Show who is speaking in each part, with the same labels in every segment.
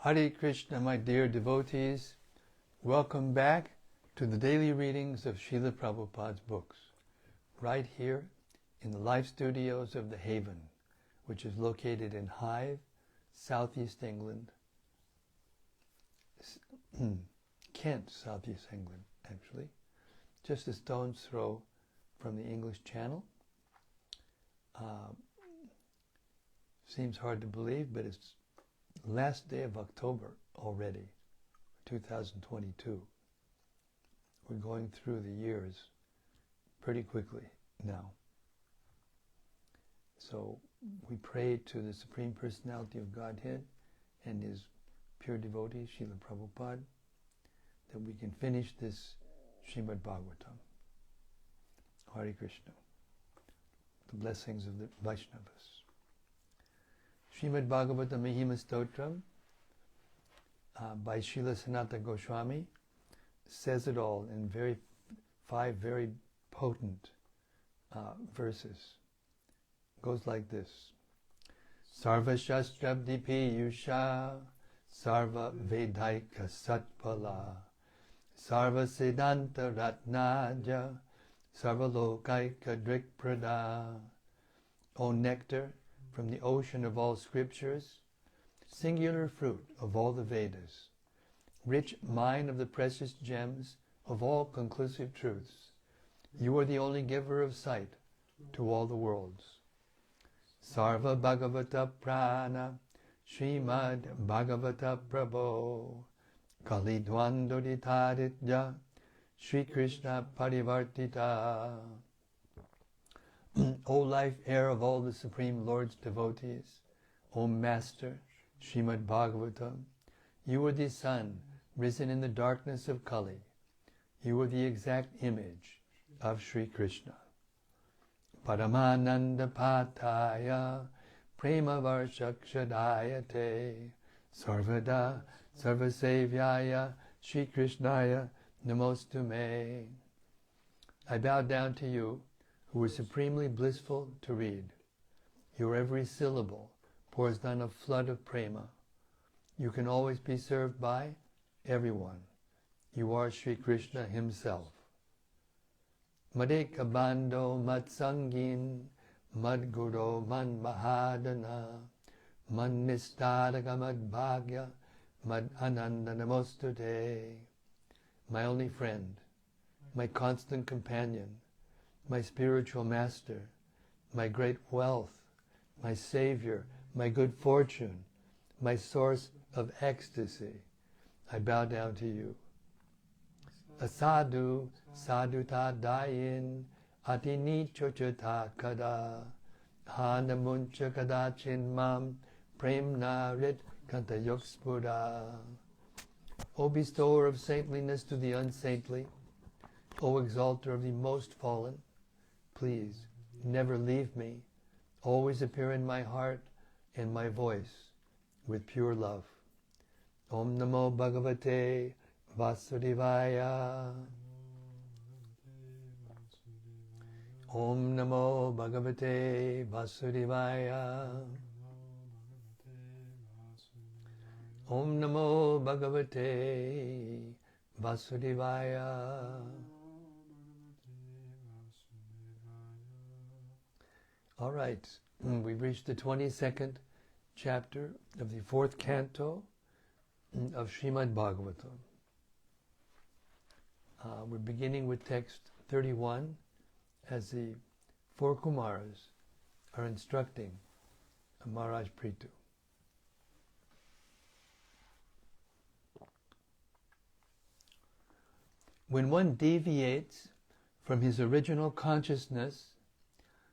Speaker 1: Hare Krishna, my dear devotees. Welcome back to the daily readings of Srila Prabhupada's books, right here in the live studios of The Haven, which is located in Hythe, southeast England, Kent, southeast England, actually, just a stone's throw from the English Channel. Seems hard to believe, but it's last day of October already, 2022. We're going through the years pretty quickly now. So we pray to the Supreme Personality of Godhead and His pure devotee, Srila Prabhupada, that we can finish this Śrīmad-Bhāgavatam. Hare Krishna. The blessings of the Vaishnavas. Śrīmad-Bhāgavatam Mahima Stotram by Srila Sanatana Goswami says it all in five very potent verses. Goes like this: Sarva Shastrabdi Piyusha, Sarva Vedaika Satpala, Sarva Siddhanta Ratnaja, Sarva Lokaika Drikprada. O nectar from the ocean of all scriptures, singular fruit of all the Vedas, rich mine of the precious gems of all conclusive truths, you are the only giver of sight to all the worlds. Sarva Bhāgavata Pṛthu, Śrīmad-Bhāgavata Prabho, Kalidwandoditaditya, Sri Krishna Parivartita. O life air of all the Supreme Lord's devotees, O Master, Śrīmad-Bhāgavatam, you are the sun risen in the darkness of Kali. You are the exact image of Sri Krishna. Paramananda Pataya, Prema Varshakshadayate, Sarvada Sarvasevyaya, Sri Krishnaya Namostume. I bow down to you, who is supremely blissful to read. Your every syllable pours down a flood of prema. You can always be served by everyone. You are Sri Krishna himself. Madeka Bando Matsangin, Madguru Man Mahādana, Man Nistadaka Mad Bhagya, Mad Ananda Namostute. My only friend, my constant companion, my spiritual master, my great wealth, my savior, my good fortune, my source of ecstasy, I bow down to you. Asadu saduta dayin atini chochata kada hanamuncha kadachin mam premna rit kantayokspura. O bestower of saintliness to the unsaintly, O exalter of the most fallen, please never leave me. Always appear in my heart and my voice with pure love. Om Namo Bhagavate Vasudevaya. Om Namo Bhagavate Vasudevaya. Om Namo Bhagavate Vasudevaya. All right, we've reached the 22nd chapter of the 4th canto of Śrīmad-Bhāgavatam. We're beginning with text 31 as the 4 Kumāras are instructing Mahārāja Pṛthu. When one deviates from his original consciousness,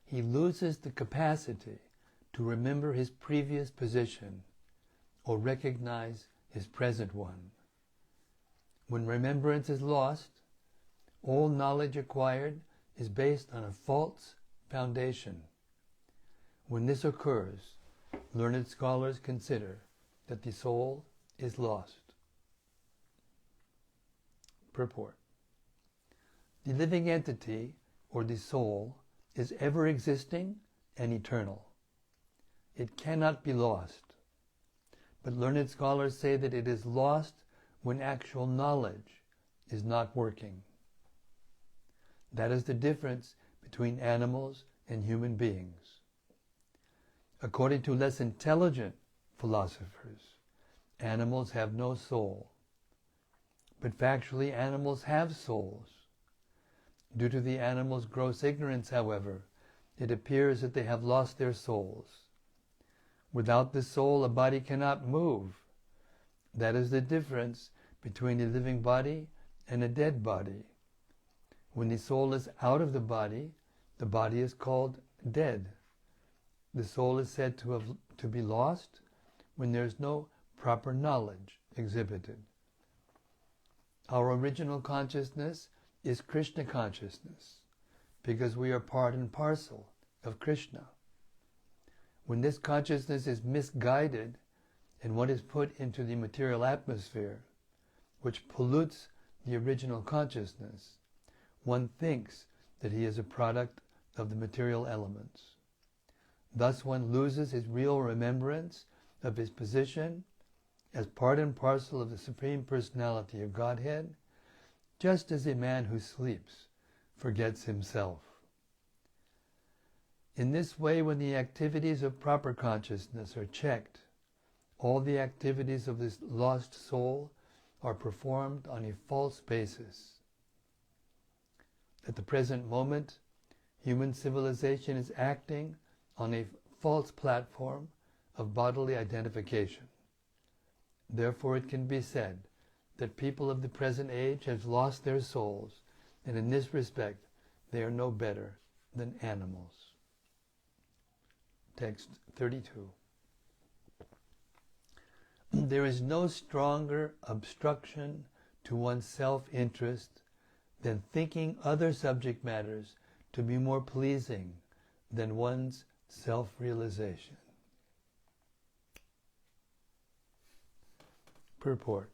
Speaker 1: he loses the capacity to remember his previous position or recognize his present one. When remembrance is lost, all knowledge acquired is based on a false foundation. When this occurs, learned scholars consider that the soul is lost. Purport. The living entity, or the soul, is ever existing and eternal. It cannot be lost. but learned scholars say that it is lost when actual knowledge is not working. That is the difference between animals and human beings. According to less intelligent philosophers, animals have no soul. But factually, animals have souls. Due to the animals' gross ignorance, however, it appears that they have lost their souls. Without the soul, a body cannot move. That is the difference between a living body and a dead body. When the soul is out of the body is called dead. The soul is said to be lost when there is no proper knowledge exhibited. Our original consciousness is Krishna consciousness, because we are part and parcel of Krishna. When this consciousness is misguided and what is put into the material atmosphere, which pollutes the original consciousness, one thinks that he is a product of the material elements. Thus one loses his real remembrance of his position as part and parcel of the Supreme Personality of Godhead, just as a man who sleeps forgets himself. In this way, when the activities of proper consciousness are checked, all the activities of this lost soul are performed on a false basis. At the present moment, human civilization is acting on a false platform of bodily identification. Therefore, it can be said that people of the present age have lost their souls, and in this respect, they are no better than animals. Text 32. There is no stronger obstruction to one's self-interest than thinking other subject matters to be more pleasing than one's self-realization. Purport.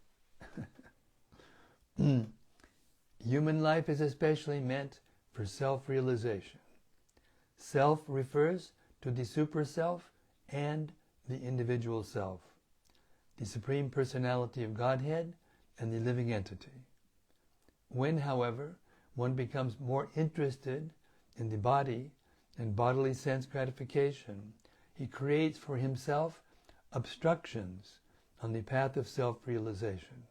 Speaker 1: Human life is especially meant for self-realization. Self refers to the super-self and the individual self, the Supreme Personality of Godhead and the living entity. When, however, one becomes more interested in the body and bodily sense gratification, he creates for himself obstructions on the path of self-realization.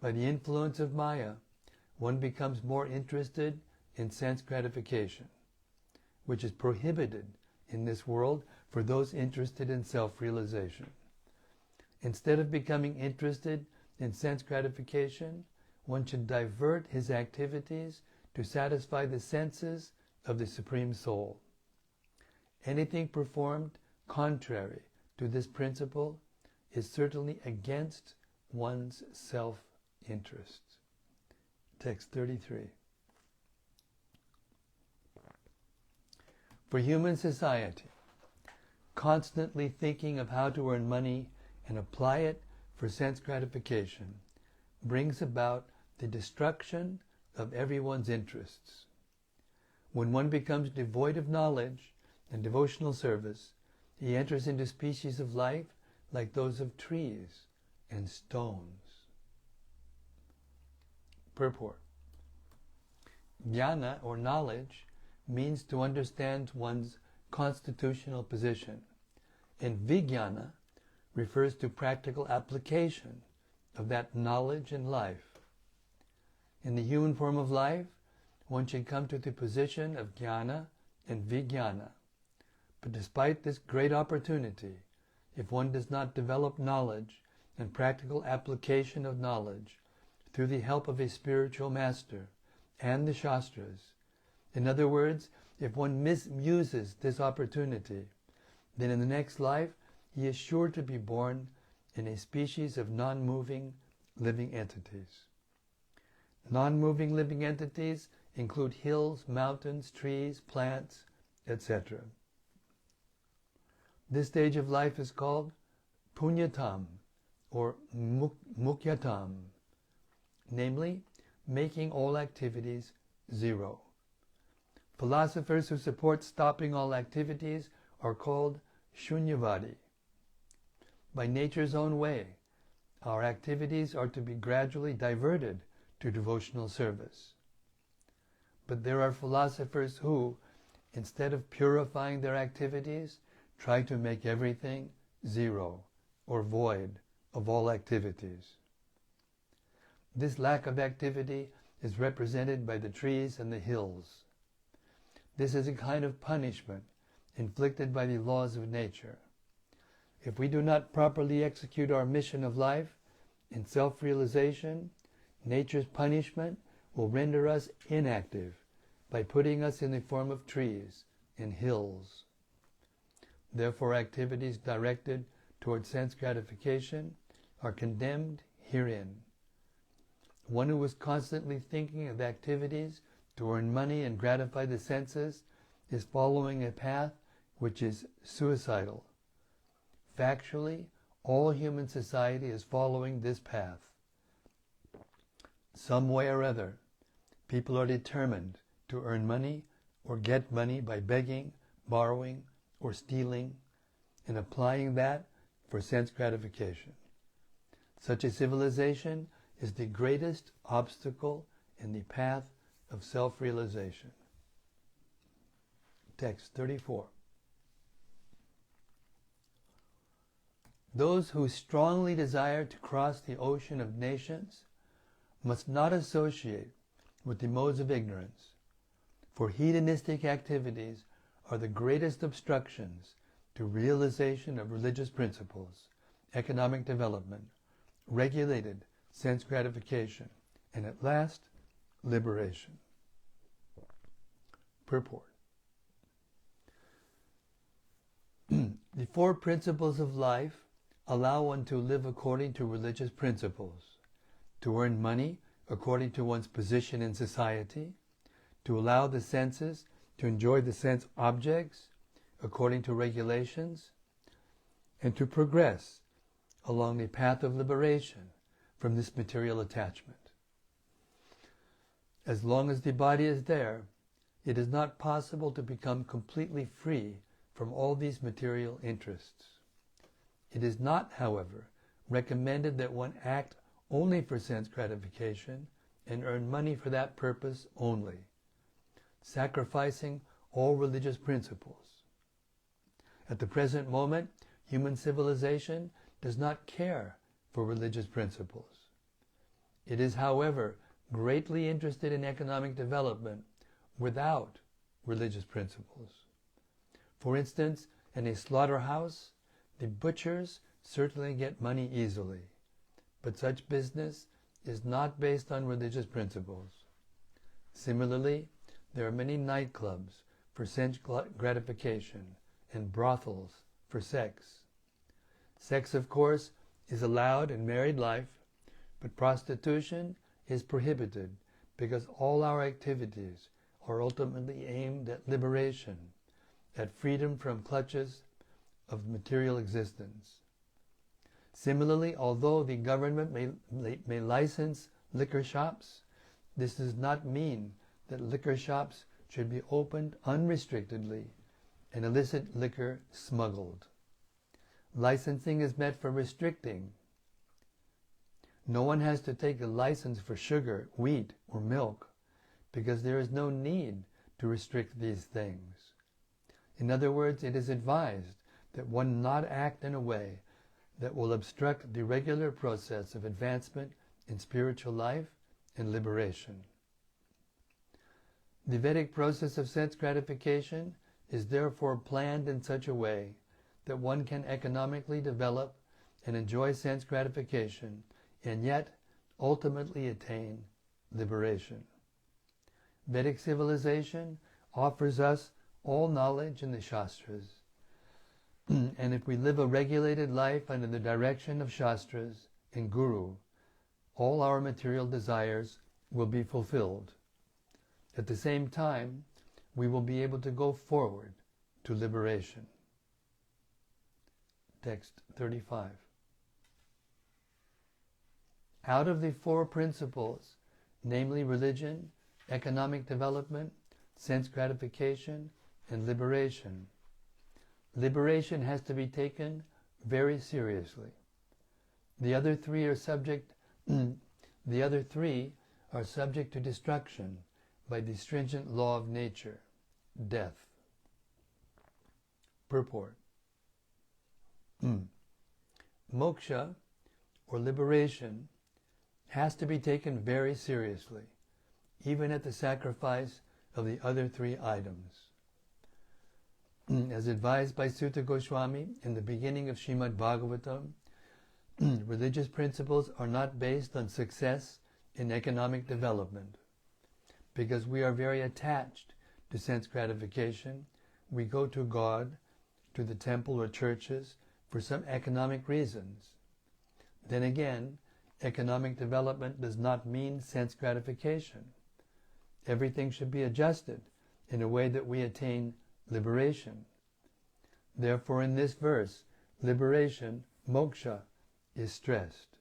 Speaker 1: By the influence of Maya, one becomes more interested in sense gratification, which is prohibited in this world for those interested in self-realization. Instead of becoming interested in sense gratification, one should divert his activities to satisfy the senses of the Supreme Soul. Anything performed contrary to this principle is certainly against one's self-interest. Text 33. For human society, constantly thinking of how to earn money and apply it for sense gratification brings about the destruction of everyone's interests. When one becomes devoid of knowledge and devotional service, he enters into species of life like those of trees and stones. Purport. Jnana, or knowledge, means to understand one's constitutional position, and vijnana refers to practical application of that knowledge in life. In the human form of life, one should come to the position of jnana and vijnana. But despite this great opportunity, if one does not develop knowledge and practical application of knowledge through the help of a spiritual master and the Shastras, in other words, if one misuses this opportunity, then in the next life he is sure to be born in a species of non-moving living entities. Non-moving living entities include hills, mountains, trees, plants, etc. This stage of life is called punyatam or mukyatam, namely, making all activities zero. Philosophers who support stopping all activities are called shunyavadi. by nature's own way, our activities are to be gradually diverted to devotional service. But there are philosophers who, instead of purifying their activities, try to make everything zero or void of all activities. This lack of activity is represented by the trees and the hills. This is a kind of punishment inflicted by the laws of nature. If we do not properly execute our mission of life in self-realization, nature's punishment will render us inactive by putting us in the form of trees and hills. Therefore, activities directed toward sense gratification are condemned herein. One who is constantly thinking of activities to earn money and gratify the senses is following a path which is suicidal. Factually, all human society is following this path. Some way or other, people are determined to earn money or get money by begging, borrowing, or stealing, and applying that for sense gratification. Such a civilization is the greatest obstacle in the path of self-realization. Text 34. Those who strongly desire to cross the ocean of nations must not associate with the modes of ignorance, for hedonistic activities are the greatest obstructions to realization of religious principles, economic development, regulated sense gratification, and at last, liberation. Purport. The four principles of life allow one to live according to religious principles, to earn money according to one's position in society, to allow the senses to enjoy the sense objects according to regulations, and to progress along the path of liberation from this material attachment. As long as the body is there, it is not possible to become completely free from all these material interests. It is not, however, recommended that one act only for sense gratification and earn money for that purpose only, sacrificing all religious principles. At the present moment, human civilization does not care for religious principles. It is, however, greatly interested in economic development without religious principles. For instance, in a slaughterhouse, the butchers certainly get money easily, but such business is not based on religious principles. Similarly, there are many nightclubs for sense gratification and brothels for sex. Sex, of course, is allowed in married life, but prostitution is prohibited because all our activities are ultimately aimed at liberation, at freedom from clutches of material existence. Similarly, although the government may license liquor shops, this does not mean that liquor shops should be opened unrestrictedly and illicit liquor smuggled. Licensing is meant for restricting. No one has to take a license for sugar, wheat, or milk because there is no need to restrict these things. In other words, it is advised that one not act in a way that will obstruct the regular process of advancement in spiritual life and liberation. The Vedic process of sense gratification is therefore planned in such a way that one can economically develop and enjoy sense gratification and yet ultimately attain liberation. Vedic civilization offers us all knowledge in the Shastras, and if we live a regulated life under the direction of Shastras and Guru, all our material desires will be fulfilled. At the same time, we will be able to go forward to liberation. Text 35. Out of the four principles, namely religion, economic development, sense gratification, and liberation, liberation has to be taken very seriously. The other three are subject to destruction by the stringent law of nature, death. Purport. Moksha, or liberation, has to be taken very seriously, even at the sacrifice of the other three items. As advised by Sutta Goswami in the beginning of Śrīmad-Bhāgavatam, religious principles are not based on success in economic development. Because we are very attached to sense gratification, we go to God, to the temple or churches, for some economic reasons. Then again, economic development does not mean sense gratification. Everything should be adjusted in a way that we attain liberation. Therefore, in this verse, liberation, moksha, is stressed.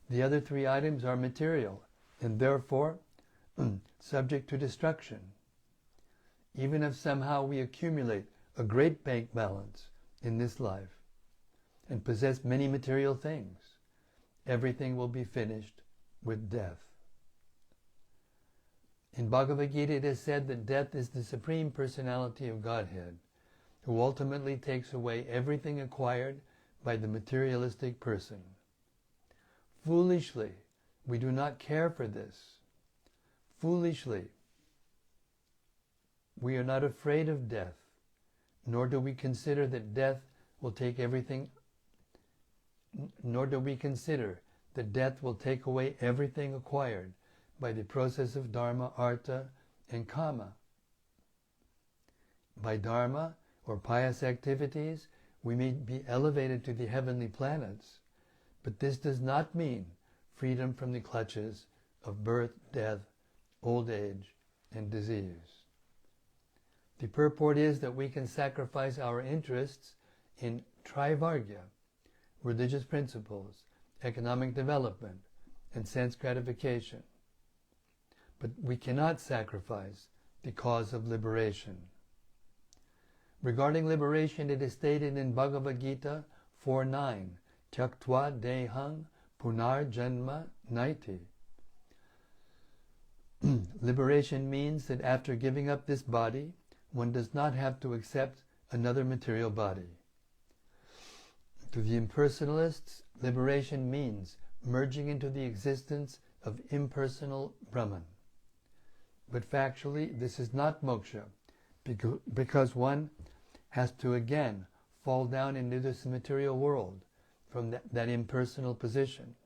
Speaker 1: The other three items are material and therefore subject to destruction. Even if somehow we accumulate a great bank balance in this life and possess many material things, everything will be finished with death. In Bhagavad Gita it is said that death is the Supreme Personality of Godhead, who ultimately takes away everything acquired by the materialistic person. Foolishly, we do not care for this. Foolishly, we are not afraid of death, nor do we consider that death will take everything, nor do we consider that death will take away everything acquired by the process of dharma, artha, and kama. By dharma, or pious activities, we may be elevated to the heavenly planets, but this does not mean freedom from the clutches of birth, death, old age, and disease. The purport is that we can sacrifice our interests in trivargya, religious principles, economic development, and sense gratification. But we cannot sacrifice the cause of liberation. Regarding liberation, it is stated in Bhagavad Gita 4:9, Tyaktva dehang punarjanma naiti. Liberation means that after giving up this body, one does not have to accept another material body. To the impersonalists, liberation means merging into the existence of impersonal Brahman. But factually, this is not moksha, because one has to again fall down into this material world from that impersonal position.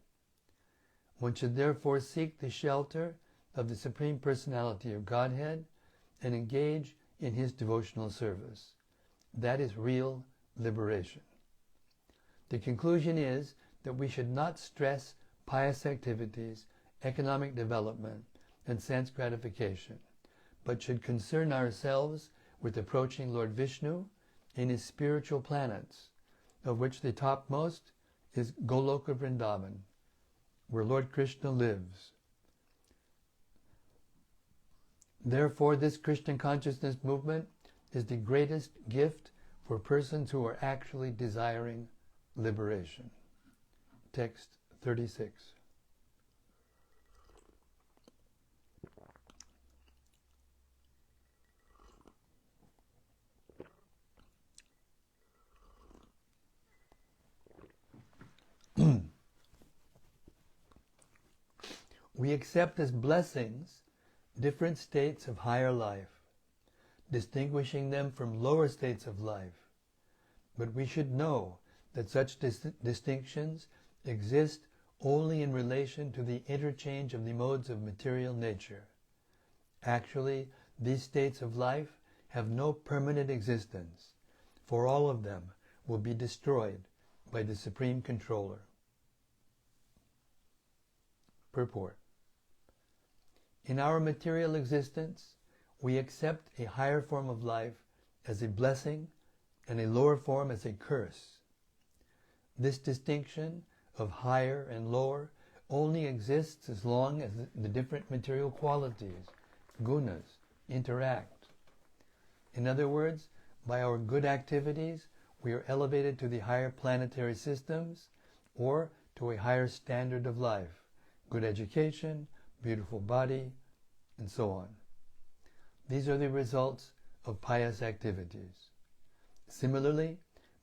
Speaker 1: One should therefore seek the shelter of the Supreme Personality of Godhead and engage in His devotional service. That is real liberation. The conclusion is that we should not stress pious activities, economic development, and sense gratification, but should concern ourselves with approaching Lord Vishnu in His spiritual planets, of which the topmost is Goloka Vrindavan, where Lord Krishna lives. Therefore, this Krishna consciousness movement is the greatest gift for persons who are actually desiring liberation. Text 36. We accept as blessings different states of higher life, distinguishing them from lower states of life. But we should know that such distinctions exist only in relation to the interchange of the modes of material nature. Actually, these states of life have no permanent existence, for all of them will be destroyed by the Supreme Controller. Purport. In our material existence, we accept a higher form of life as a blessing and a lower form as a curse. This distinction of higher and lower only exists as long as the different material qualities, gunas, interact. In other words, by our good activities, we are elevated to the higher planetary systems or to a higher standard of life, good education, beautiful body, and so on. These are the results of pious activities. Similarly,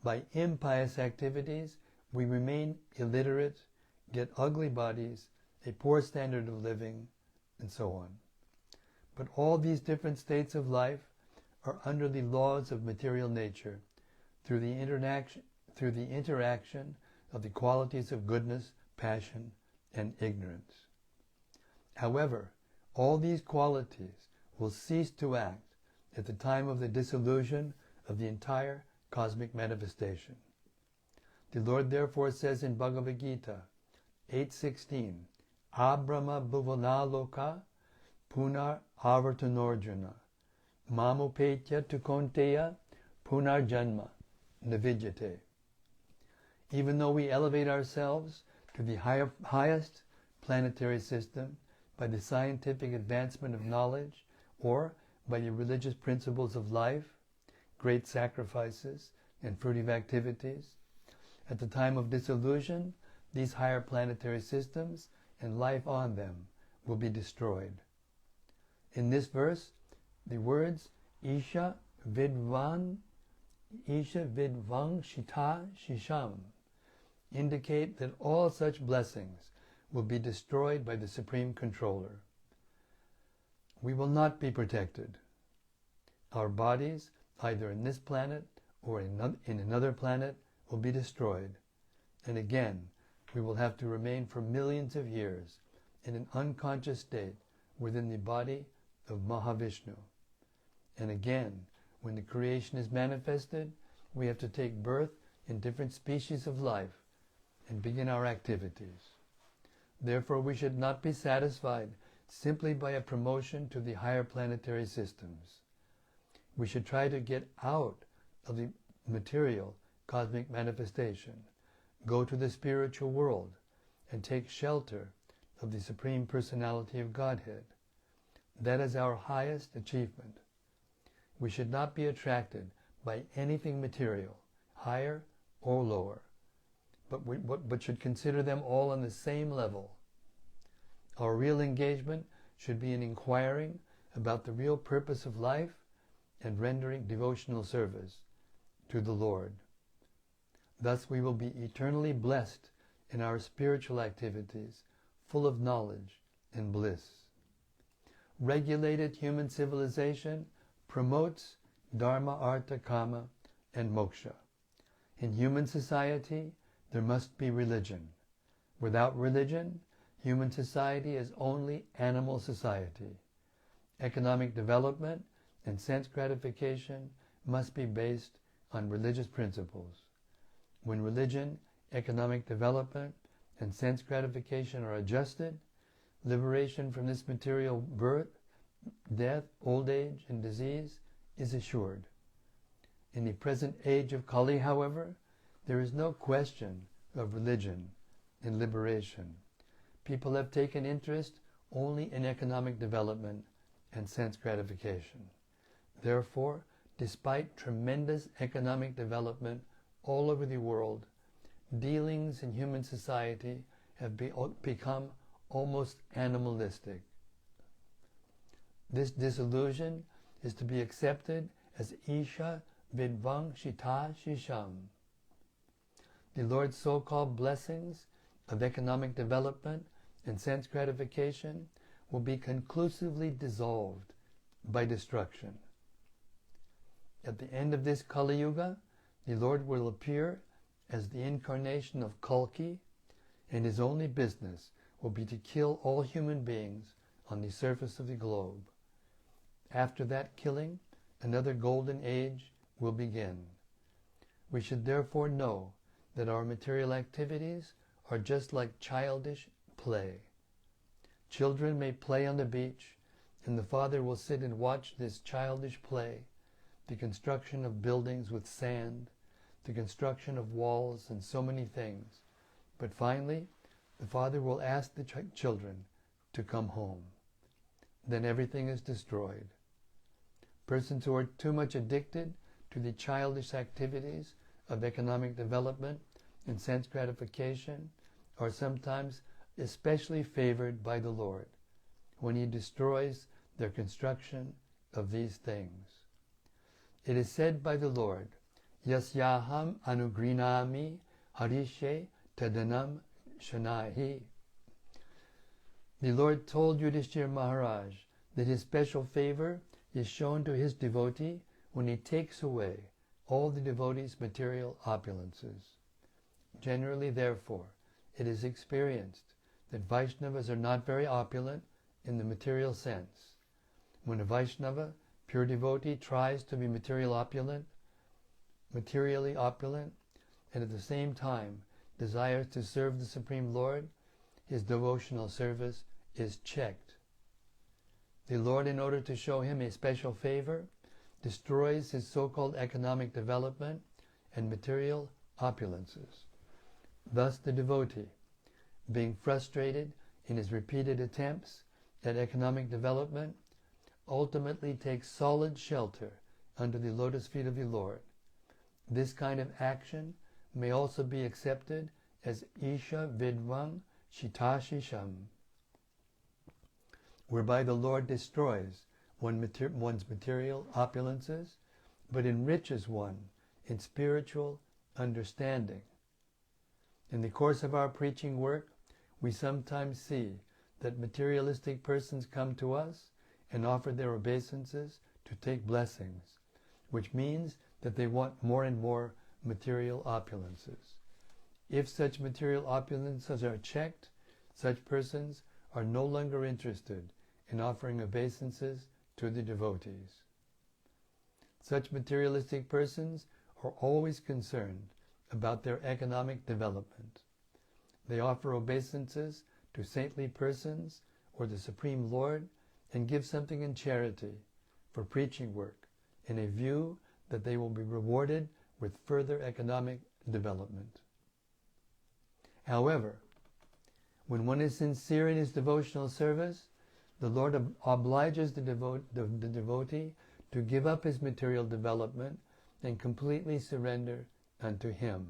Speaker 1: by impious activities, we remain illiterate, get ugly bodies, a poor standard of living, and so on. But all these different states of life are under the laws of material nature, through the interaction of the qualities of goodness, passion, and ignorance. However, all these qualities will cease to act at the time of the dissolution of the entire cosmic manifestation. The Lord therefore says in Bhagavad Gita 8:16, Abrahma bhuvanaloka punar avartanorjuna mamupetya tukonteya punar janma navidyate. Even though we elevate ourselves to the highest planetary system by the scientific advancement of knowledge or by the religious principles of life, great sacrifices, and fruitive activities, at the time of dissolution, these higher planetary systems and life on them will be destroyed. In this verse, the words Isha Vidvang Shita Shisham indicate that all such blessings will be destroyed by the Supreme Controller. We will not be protected. Our bodies, either in this planet or in another planet, will be destroyed. And again, we will have to remain for millions of years in an unconscious state within the body of Mahavishnu. And again, when the creation is manifested, we have to take birth in different species of life and begin our activities. Therefore, we should not be satisfied simply by a promotion to the higher planetary systems. We should try to get out of the material cosmic manifestation, go to the spiritual world, and take shelter of the Supreme Personality of Godhead. That is our highest achievement. We should not be attracted by anything material, higher or lower, but should consider them all on the same level. Our real engagement should be in inquiring about the real purpose of life and rendering devotional service to the Lord. Thus we will be eternally blessed in our spiritual activities, full of knowledge and bliss. Regulated human civilization promotes Dharma, Artha, Kama, and Moksha. In human society, there must be religion. Without religion, human society is only animal society. Economic development and sense gratification must be based on religious principles. When religion, economic development, and sense gratification are adjusted, liberation from this material birth, death, old age, and disease is assured. In the present age of Kali, however, there is no question of religion and liberation. People have taken interest only in economic development and sense gratification. Therefore, despite tremendous economic development all over the world, dealings in human society have become almost animalistic. This disillusion is to be accepted as Isha Vidvang Shita Shisham. The Lord's so-called blessings of economic development and sense gratification will be conclusively dissolved by destruction. At the end of this Kali Yuga, the Lord will appear as the incarnation of Kalki, and his only business will be to kill all human beings on the surface of the globe. After that killing, another golden age will begin. We should therefore know that our material activities are just like childish play. Children may play on the beach, and the father will sit and watch this childish play, the construction of buildings with sand, the construction of walls, and so many things. But finally, the father will ask the children to come home. Then everything is destroyed. Persons who are too much addicted to the childish activities of economic development and sense gratification are sometimes especially favored by the Lord when He destroys their construction of these things. It is said by the Lord, Yasyaham anugrinami harishe tadanam shanahi. The Lord told Yudhishthira Maharaj that His special favor is shown to His devotee when He takes away all the devotee's material opulences. Generally, therefore, it is experienced that Vaishnavas are not very opulent in the material sense. When a Vaishnava, pure devotee, tries to be materially opulent, and at the same time desires to serve the Supreme Lord, his devotional service is checked. The Lord, in order to show him a special favor, destroys his so-called economic development and material opulences. Thus the devotee, being frustrated in his repeated attempts at economic development, ultimately takes solid shelter under the lotus feet of the Lord. This kind of action may also be accepted as Isha Vidvang Shitashisham, whereby the Lord destroys one's material opulences, but enriches one in spiritual understanding. In the course of our preaching work, we sometimes see that materialistic persons come to us and offer their obeisances to take blessings, which means that they want more and more material opulences. If such material opulences are checked, such persons are no longer interested in offering obeisances to the devotees. Such materialistic persons are always concerned about their economic development. They offer obeisances to saintly persons or the Supreme Lord and give something in charity for preaching work in a view that they will be rewarded with further economic development. However, when one is sincere in his devotional service, the Lord obliges the devotee to give up his material development and completely surrender unto Him.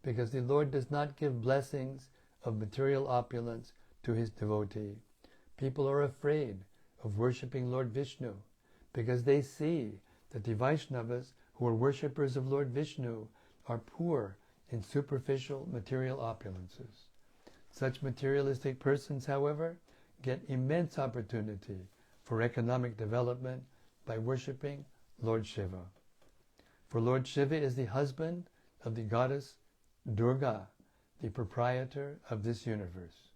Speaker 1: Because the Lord does not give blessings of material opulence to His devotee, people are afraid of worshipping Lord Vishnu because they see that the Vaishnavas who are worshippers of Lord Vishnu are poor in superficial material opulences. Such materialistic persons, however, get immense opportunity for economic development by worshipping Lord Shiva. For Lord Shiva is the husband of the goddess Durga, the proprietor of this universe.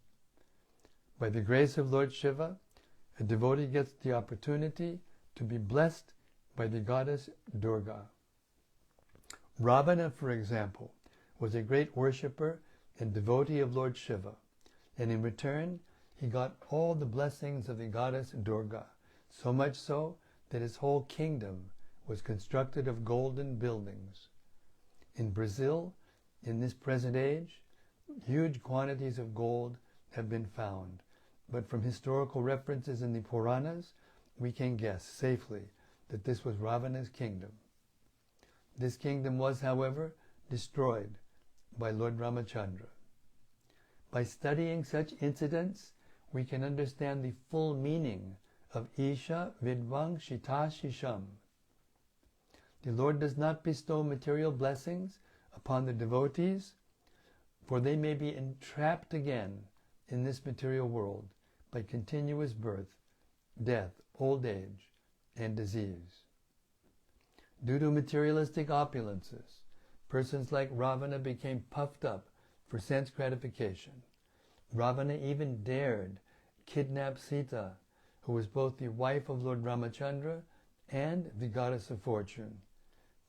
Speaker 1: By the grace of Lord Shiva, a devotee gets the opportunity to be blessed by the goddess Durga. Ravana, for example, was a great worshipper and devotee of Lord Shiva, and in return he got all the blessings of the goddess Durga, so much so that his whole kingdom was constructed of golden buildings. In Brazil, in this present age, huge quantities of gold have been found, but from historical references in the Purāṇas, we can guess safely that this was Ravana's kingdom. This kingdom was, however, destroyed by Lord Ramachandra. By studying such incidents, we can understand the full meaning of Isha Vidvang Shitashisham. The Lord does not bestow material blessings upon the devotees, for they may be entrapped again in this material world by continuous birth, death, old age, and disease. Due to materialistic opulences, persons like Ravana became puffed up for sense gratification. Ravana even dared kidnap Sita, who was both the wife of Lord Ramachandra and the goddess of fortune,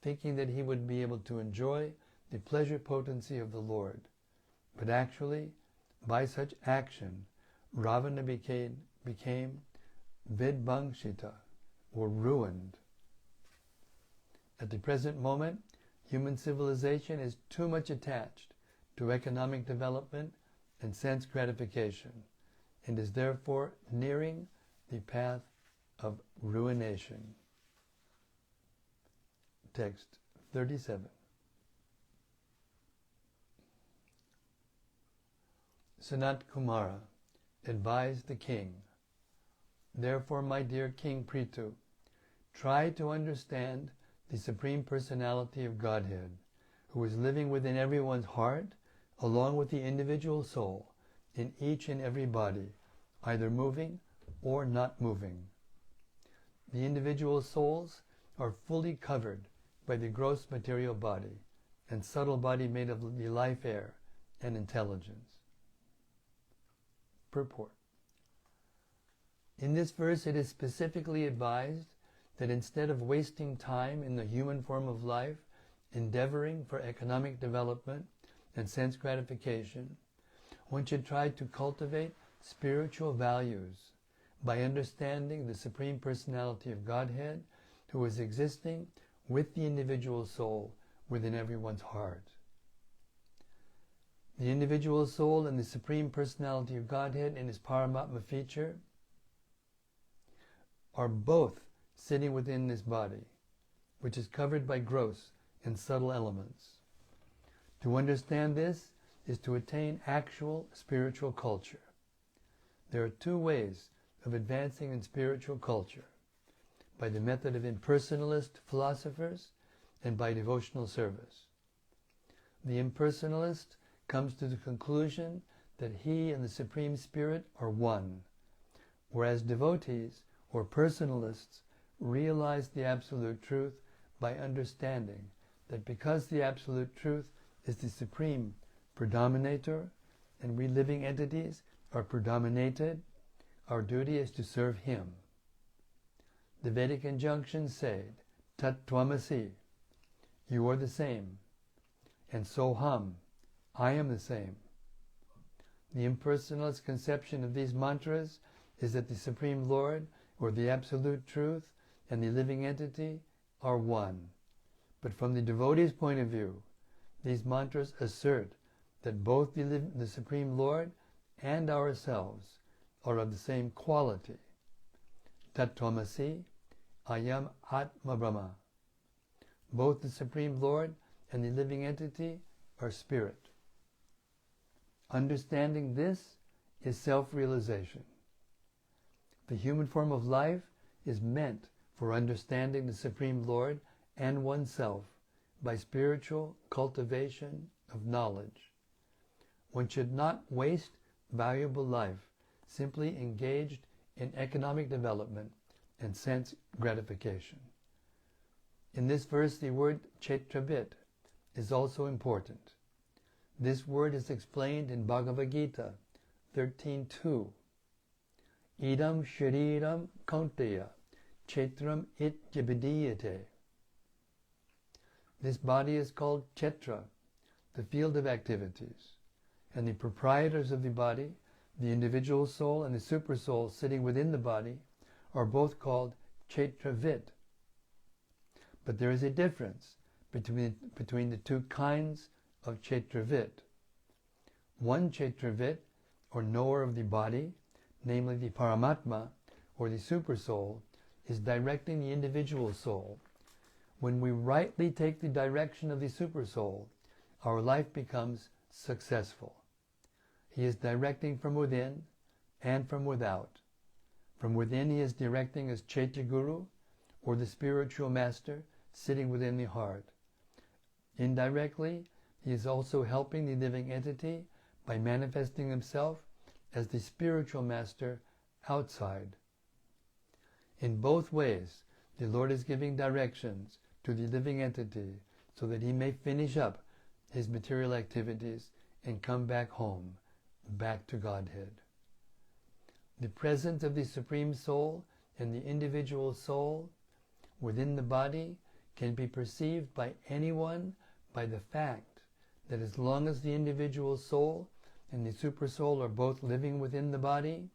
Speaker 1: thinking that he would be able to enjoy the pleasure potency of the Lord. But actually, by such action, Ravana became Vidbangshita, or ruined. At the present moment, human civilization is too much attached to economic development and sense gratification, and is therefore nearing the path of ruination. Text 37. Sanat Kumāra advised the king, "Therefore, my dear King Pṛthu, try to understand the Supreme Personality of Godhead, who is living within everyone's heart, along with the individual soul, in each and every body, either moving or not moving. The individual souls are fully covered by the gross material body and subtle body made of the life air and intelligence." Purport. In this verse it is specifically advised that instead of wasting time in the human form of life, endeavoring for economic development and sense gratification, one should try to cultivate spiritual values by understanding the Supreme Personality of Godhead, who is existing with the individual soul within everyone's heart. The individual soul and the Supreme Personality of Godhead in his Paramatma feature are both sitting within this body, which is covered by gross and subtle elements. To understand this is to attain actual spiritual culture. There are two ways of advancing in spiritual culture: by the method of impersonalist philosophers and by devotional service. The impersonalist comes to the conclusion that he and the Supreme Spirit are one, whereas devotees or personalists realize the Absolute Truth by understanding that because the Absolute Truth is the Supreme Predominator and we living entities are predominated, our duty is to serve Him. The Vedic injunctions say, Tat Tvamasi, you are the same, and Soham, I am the same. The impersonalist conception of these mantras is that the Supreme Lord, or the Absolute Truth, and the living entity are one. But from the devotee's point of view, these mantras assert that both the Supreme Lord and ourselves are of the same quality. Tat Tvamasi, Ayam Atma Brahma. Both the Supreme Lord and the living entity are spirit. Understanding this is self-realization. The human form of life is meant for understanding the Supreme Lord and oneself by spiritual cultivation of knowledge. One should not waste valuable life simply engaged in economic development and sense gratification. In this verse, the word Kshetrabhit is also important. This word is explained in Bhagavad Gita 13.2. Idam shariram kaunteya kshetram ityabhidiyate. This body is called Kshetra, the field of activities, and the proprietors of the body, the individual soul and the super soul sitting within the body, are both called Kshetravit. But there is a difference between the two kinds of Kshetravit. One Kshetravit, or knower of the body, namely the Paramatma, or the super soul, is directing the individual soul. When we rightly take the direction of the super soul, our life becomes successful. He is directing from within and from without. From within he is directing as Chaitya Guru, or the spiritual master sitting within the heart. Indirectly, he is also helping the living entity by manifesting himself as the spiritual master outside. In both ways, the Lord is giving directions to the living entity so that he may finish up his material activities and come back home, back to Godhead. The presence of the Supreme Soul and the individual soul within the body can be perceived by anyone by the fact that as long as the individual soul and the super soul are both living within the body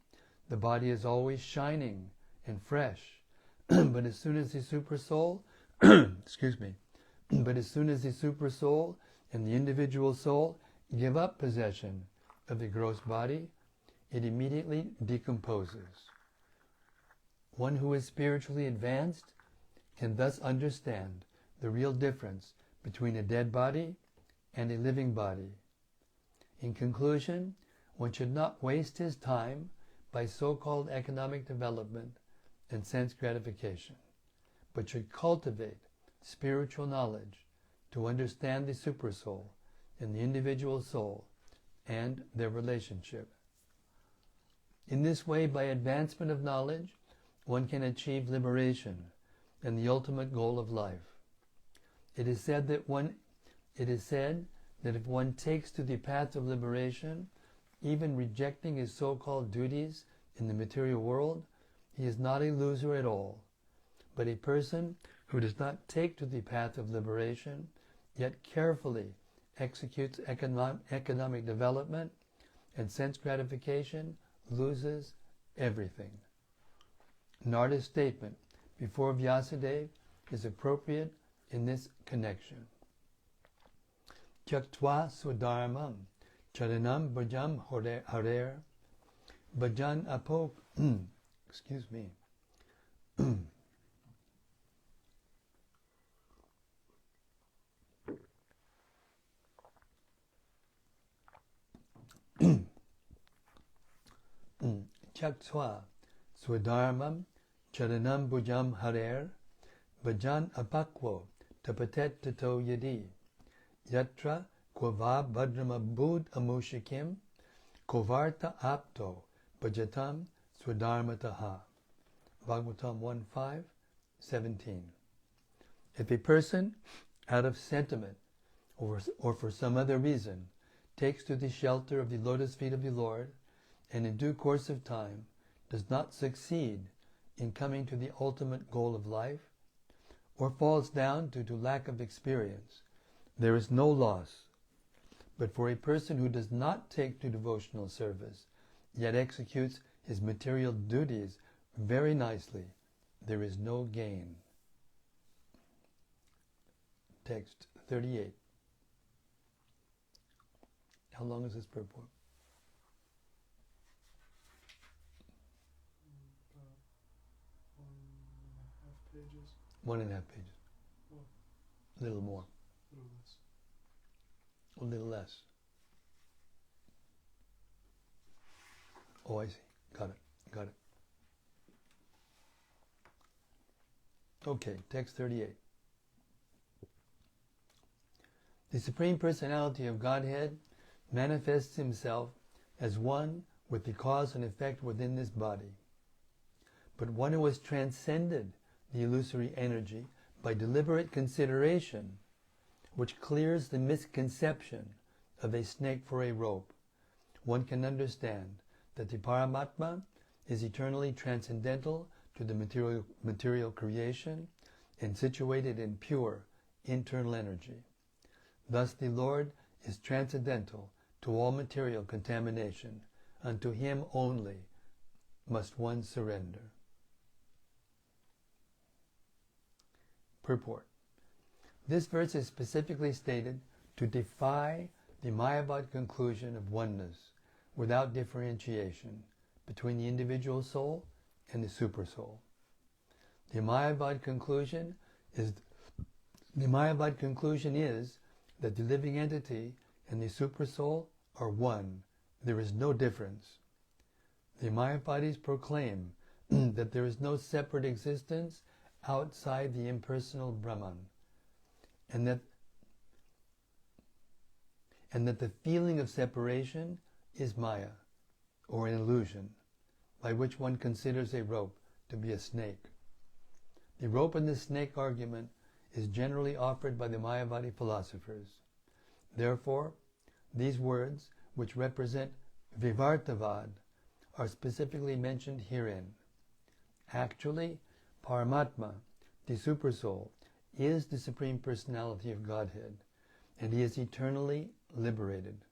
Speaker 1: is always shining and fresh. But as soon as the super soul, but as soon as the super soul and the individual soul give up possession of the gross body, it immediately decomposes. One who is spiritually advanced can thus understand the real difference between a dead body and a living body. In conclusion, one should not waste his time by so-called economic development and sense gratification, but should cultivate spiritual knowledge to understand the supersoul and the individual soul and their relationship. In this way, by advancement of knowledge, one can achieve liberation and the ultimate goal of life. It is said that if one takes to the path of liberation, even rejecting his so-called duties in the material world, he is not a loser at all, but a person who does not take to the path of liberation, yet carefully executes economic development and sense gratification, loses everything. Narada's statement before Vyasadeva is appropriate in this connection. Tyaktva swadharmam charanam bhajam harer bhajan apok excuse me Tyaktva swadharmam charanam bhajam harer bhajan apakvo tapatet tato yadi yatra kvava bhadramabud amushikim kovarta apto bhajatam swadharmataha. Bhagavatam 1:5-17. If a person, out of sentiment or for some other reason, takes to the shelter of the lotus feet of the Lord, and in due course of time does not succeed in coming to the ultimate goal of life, or falls down due to lack of experience, there is no loss. But for a person who does not take to devotional service, yet executes his material duties very nicely, there is no gain. Text 38. How long is this purport? About 1.5 pages. 1.5 pages. A little more. A little less. Oh, I see. Got it. Okay, text 38. The Supreme Personality of Godhead manifests himself as one with the cause and effect within this body, but one who has transcended the illusory energy by deliberate consideration, which clears the misconception of a snake for a rope. One can understand that the Paramatma is eternally transcendental to the material creation and situated in pure internal energy. Thus the Lord is transcendental to all material contamination. Unto Him only must one surrender. Purport. This verse is specifically stated to defy the Mayavad conclusion of oneness without differentiation between the individual soul and the supersoul. The Mayavad conclusion is that the living entity and the supersoul are one. There is no difference. The Mayavadis proclaim that there is no separate existence outside the impersonal Brahman, and that the feeling of separation is Maya, or an illusion, by which one considers a rope to be a snake. The rope and the snake argument is generally offered by the Mayavadi philosophers. Therefore, these words, which represent Vivartavad, are specifically mentioned herein. Actually, Paramatma, the Supersoul, is the Supreme Personality of Godhead, and He is eternally liberated.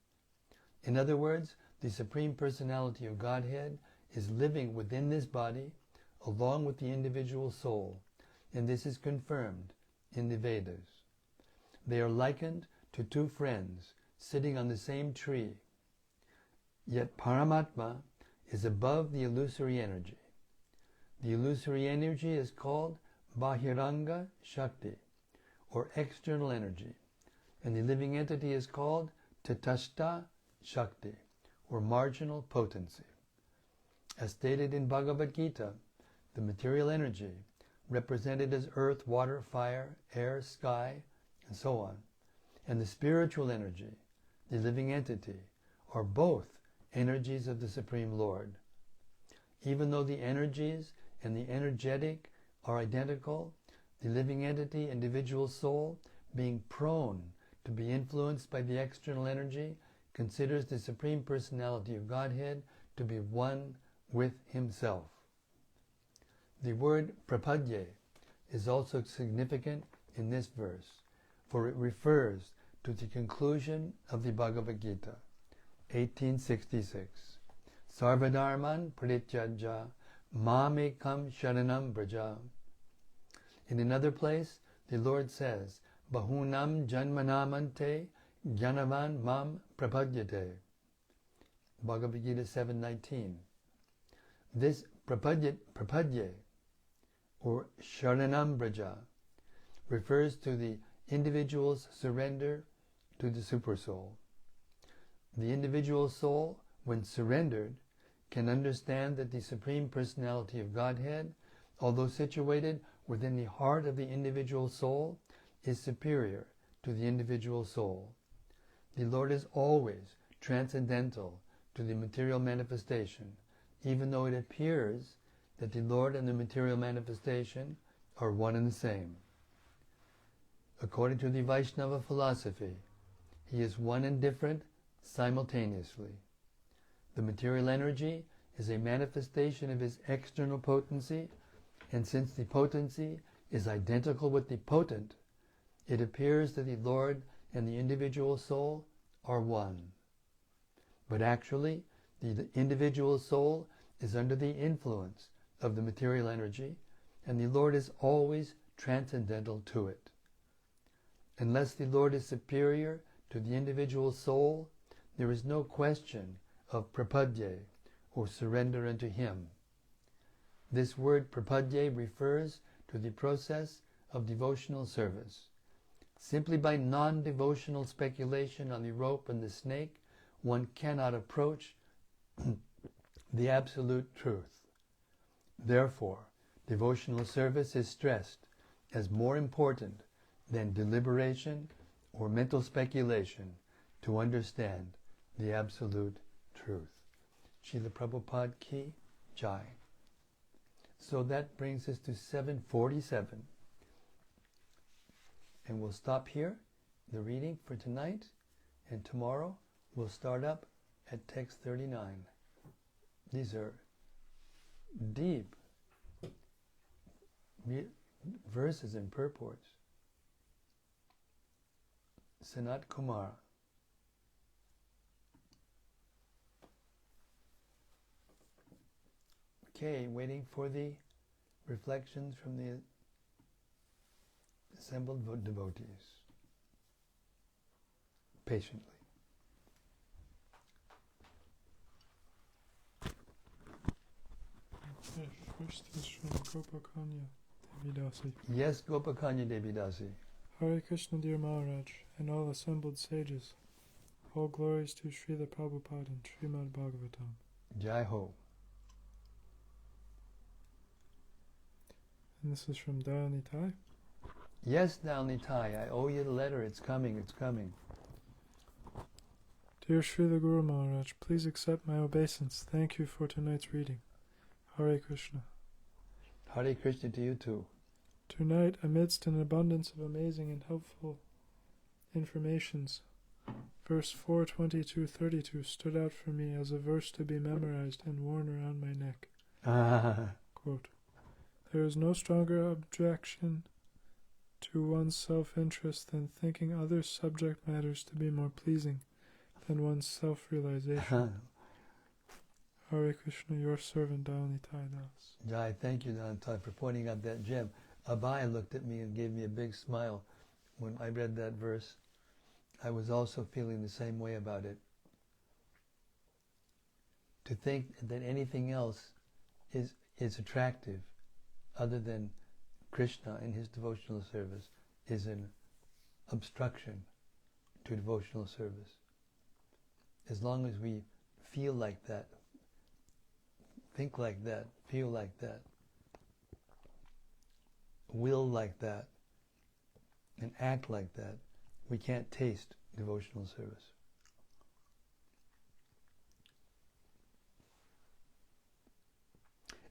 Speaker 1: In other words, the Supreme Personality of Godhead is living within this body along with the individual soul, and this is confirmed in the Vedas. They are likened to two friends sitting on the same tree. Yet Paramatma is above the illusory energy. The illusory energy is called Bahiranga Shakti, or external energy, and the living entity is called Tatastha Shakti, or marginal potency. As stated in Bhagavad Gita, the material energy, represented as earth, water, fire, air, sky, and so on, and the spiritual energy, the living entity, are both energies of the Supreme Lord. Even though the energies and the energetic are identical, the living entity, individual soul, being prone to be influenced by the external energy, considers the Supreme Personality of Godhead to be one with himself. The word prapadye is also significant in this verse, for it refers to the conclusion of the Bhagavad Gita, 1866. Sarvadharman parityajya mamekam sharanam braja. In another place, the Lord says, Bahunam janmanamante jnanavan mam prapadyate. Bhagavad Gita 7:19. This prapadye, or sharanam braja, refers to the individual's surrender to the Supersoul. The individual soul, when surrendered, can understand that the Supreme Personality of Godhead, although situated within the heart of the individual soul, is superior to the individual soul. The Lord is always transcendental to the material manifestation, even though it appears that the Lord and the material manifestation are one and the same. According to the Vaishnava philosophy, he is one and different simultaneously. The material energy is a manifestation of his external potency, and since the potency is identical with the potent, it appears that the Lord and the individual soul are one. But actually, the individual soul is under the influence of the material energy, and the Lord is always transcendental to it. Unless the Lord is superior to the individual soul, there is no question of prapadye, or surrender unto him. This word prapadye refers to the process of devotional service. Simply by non-devotional speculation on the rope and the snake, one cannot approach the absolute truth. Therefore, devotional service is stressed as more important than deliberation or mental speculation to understand the absolute truth. Srila Prabhupada Ki Jai. So that brings us to 747. And we'll stop here, the reading for tonight, and tomorrow we'll start up at text 39. These are deep verses and purports. Sanat Kumāra. Okay, waiting for the reflections from the assembled devotees. Patiently.
Speaker 2: Okay, first is from Gopakanya Devidasi.
Speaker 1: Yes, Gopakanya Devidasi.
Speaker 2: Hare Krishna, dear Mahārāja, and all assembled sages. All glories to Srila Prabhupada and Śrīmad-Bhāgavatam.
Speaker 1: Jai Ho.
Speaker 2: And this is from Dayani Tai.
Speaker 1: Yes, Dalni Tai, I owe you the letter. It's coming, it's coming.
Speaker 2: Dear Srila Guru Mahārāja, please accept my obeisance. Thank you for tonight's reading. Hare Krishna.
Speaker 1: Hare Krishna to you too.
Speaker 2: Tonight, amidst an abundance of amazing and helpful informations, verse 4:22-32 stood out for me as a verse to be memorized and worn around my neck. Quote, there is no stronger objection to one's self-interest than thinking other subject matters to be more pleasing than one's self-realization. Hare Krishna, your servant Dayani Tai Das.
Speaker 1: Jai, thank you, Dalni Tai, for pointing out that gem. Abai looked at me and gave me a big smile when I read that verse. I was also feeling the same way about it. To think that anything else is attractive other than Krishna in his devotional service is an obstruction to devotional service. As long as we feel like that, think like that, feel like that, will like that, and act like that, we can't taste devotional service.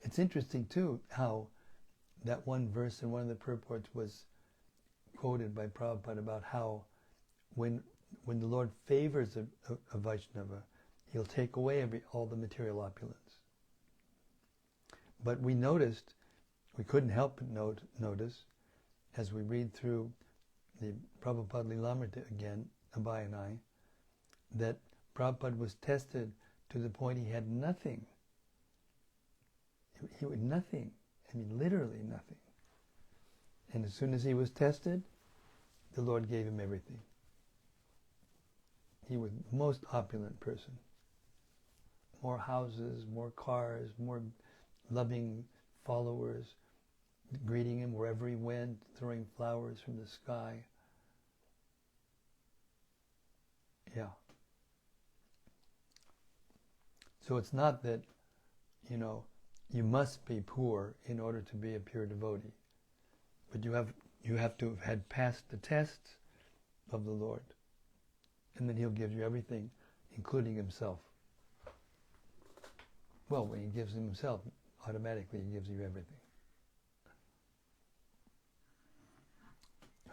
Speaker 1: It's interesting too how that one verse in one of the purports was quoted by Prabhupada about how when the Lord favors a Vaishnava, He'll take away all the material opulence. But we noticed, we couldn't help but notice, as we read through the Prabhupada Lilamrita again, Abhay and I, that Prabhupada was tested to the point he had nothing. He had nothing. I mean, literally nothing. And as soon as he was tested, the Lord gave him everything. He was the most opulent person. More houses, more cars, more loving followers, greeting him wherever he went, throwing flowers from the sky. Yeah. So it's not that, you must be poor in order to be a pure devotee. But you have to have had passed the tests of the Lord. And then He'll give you everything, including Himself. Well, when He gives Himself, automatically He gives you everything.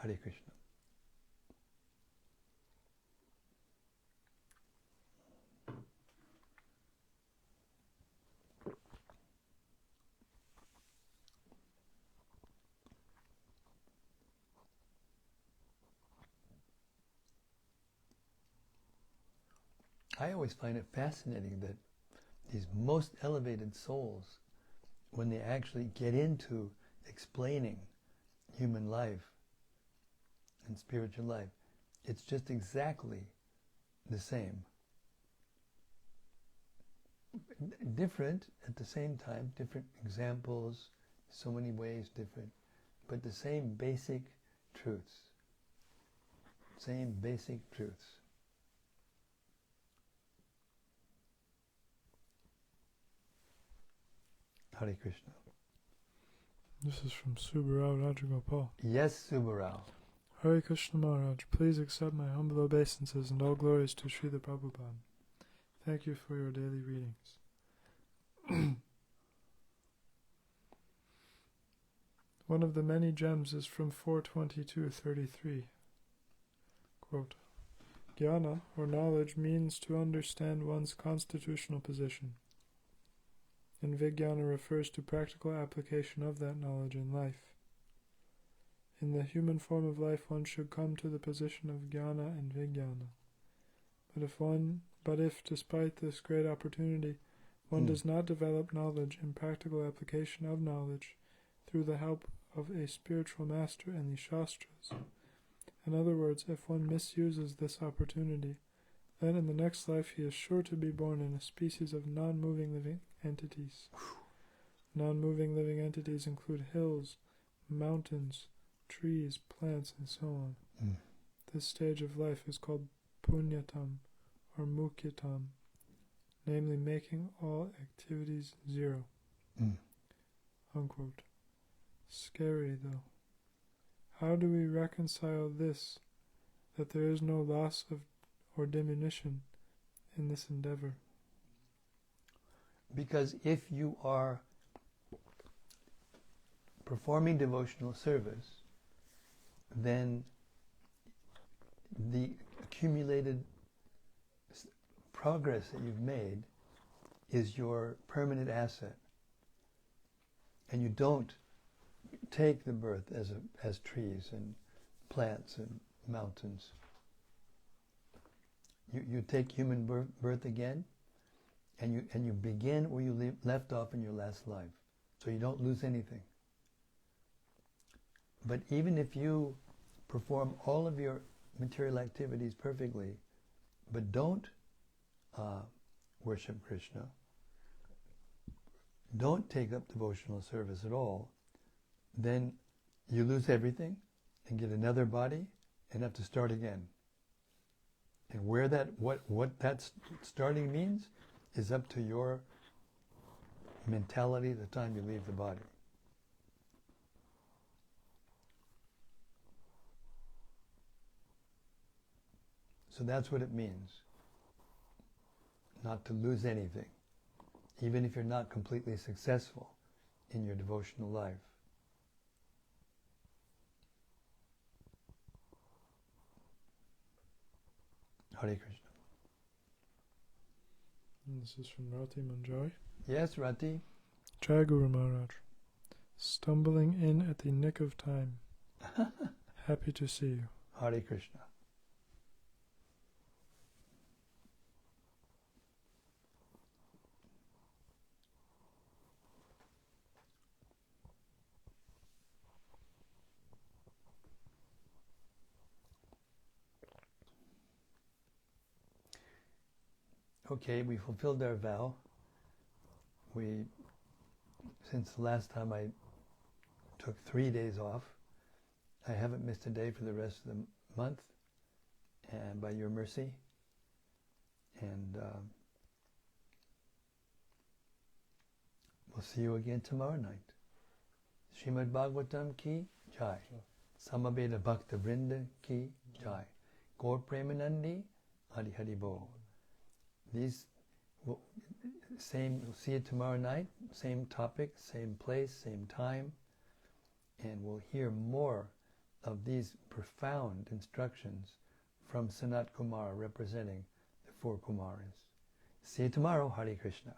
Speaker 1: Hare Krishna. I always find it fascinating that these most elevated souls, when they actually get into explaining human life and spiritual life, it's just exactly the same. Different at the same time, different examples, so many ways different, but the same basic truths. Same basic truths. Hare Krishna.
Speaker 2: This is from Subbarao Rajagopal.
Speaker 1: Yes, Subbarao.
Speaker 2: Hare Krishna Maharaj, please accept my humble obeisances and all glories to Srila Prabhupada. Thank you for your daily readings. One of the many gems is from 422.33. Quote, Jnana, or knowledge, means to understand one's constitutional position. And Vijnana refers to practical application of that knowledge in life. In the human form of life, one should come to the position of Jnana and Vijnana. But if, despite this great opportunity, one does not develop knowledge and practical application of knowledge through the help of a spiritual master and the Shastras, in other words, if one misuses this opportunity, then in the next life he is sure to be born in a species of non-moving living entities. Non-moving living entities include hills, mountains, trees, plants, and so on. This stage of life is called punyatam or mukyatam, namely making all activities zero. Unquote. Scary though. How do we reconcile this, that there is no loss of or diminution in this endeavor?
Speaker 1: Because if you are performing devotional service, then the accumulated progress that you've made is your permanent asset. And you don't take the birth as trees and plants and mountains. You take human birth again, and you begin where you left off in your last life. So you don't lose anything. But even if you perform all of your material activities perfectly, but don't worship Krishna, don't take up devotional service at all, then you lose everything and get another body and have to start again. And what that starting means is up to your mentality the time you leave the body. So that's what it means, not to lose anything, even if you're not completely successful in your devotional life. Hare Krishna.
Speaker 2: And this is from Rati Manjari.
Speaker 1: Yes, Rati?
Speaker 2: Jai Guru Maharaj. Stumbling in at the nick of time. Happy to see you.
Speaker 1: Hare Krishna. Okay, we fulfilled our vow. Since the last time I took 3 days off, I haven't missed a day for the rest of the month, and by your mercy. And we'll see you again tomorrow night. Śrīmad-Bhāgavatam ki jai. Samaveda Bhakta Vrinda ki jai. Gaur Premanandi Hari Hari Bol. We'll see you tomorrow night, same topic, same place, same time, and we'll hear more of these profound instructions from Sanat Kumara representing the 4 Kumaras. See you tomorrow. Hare Krishna.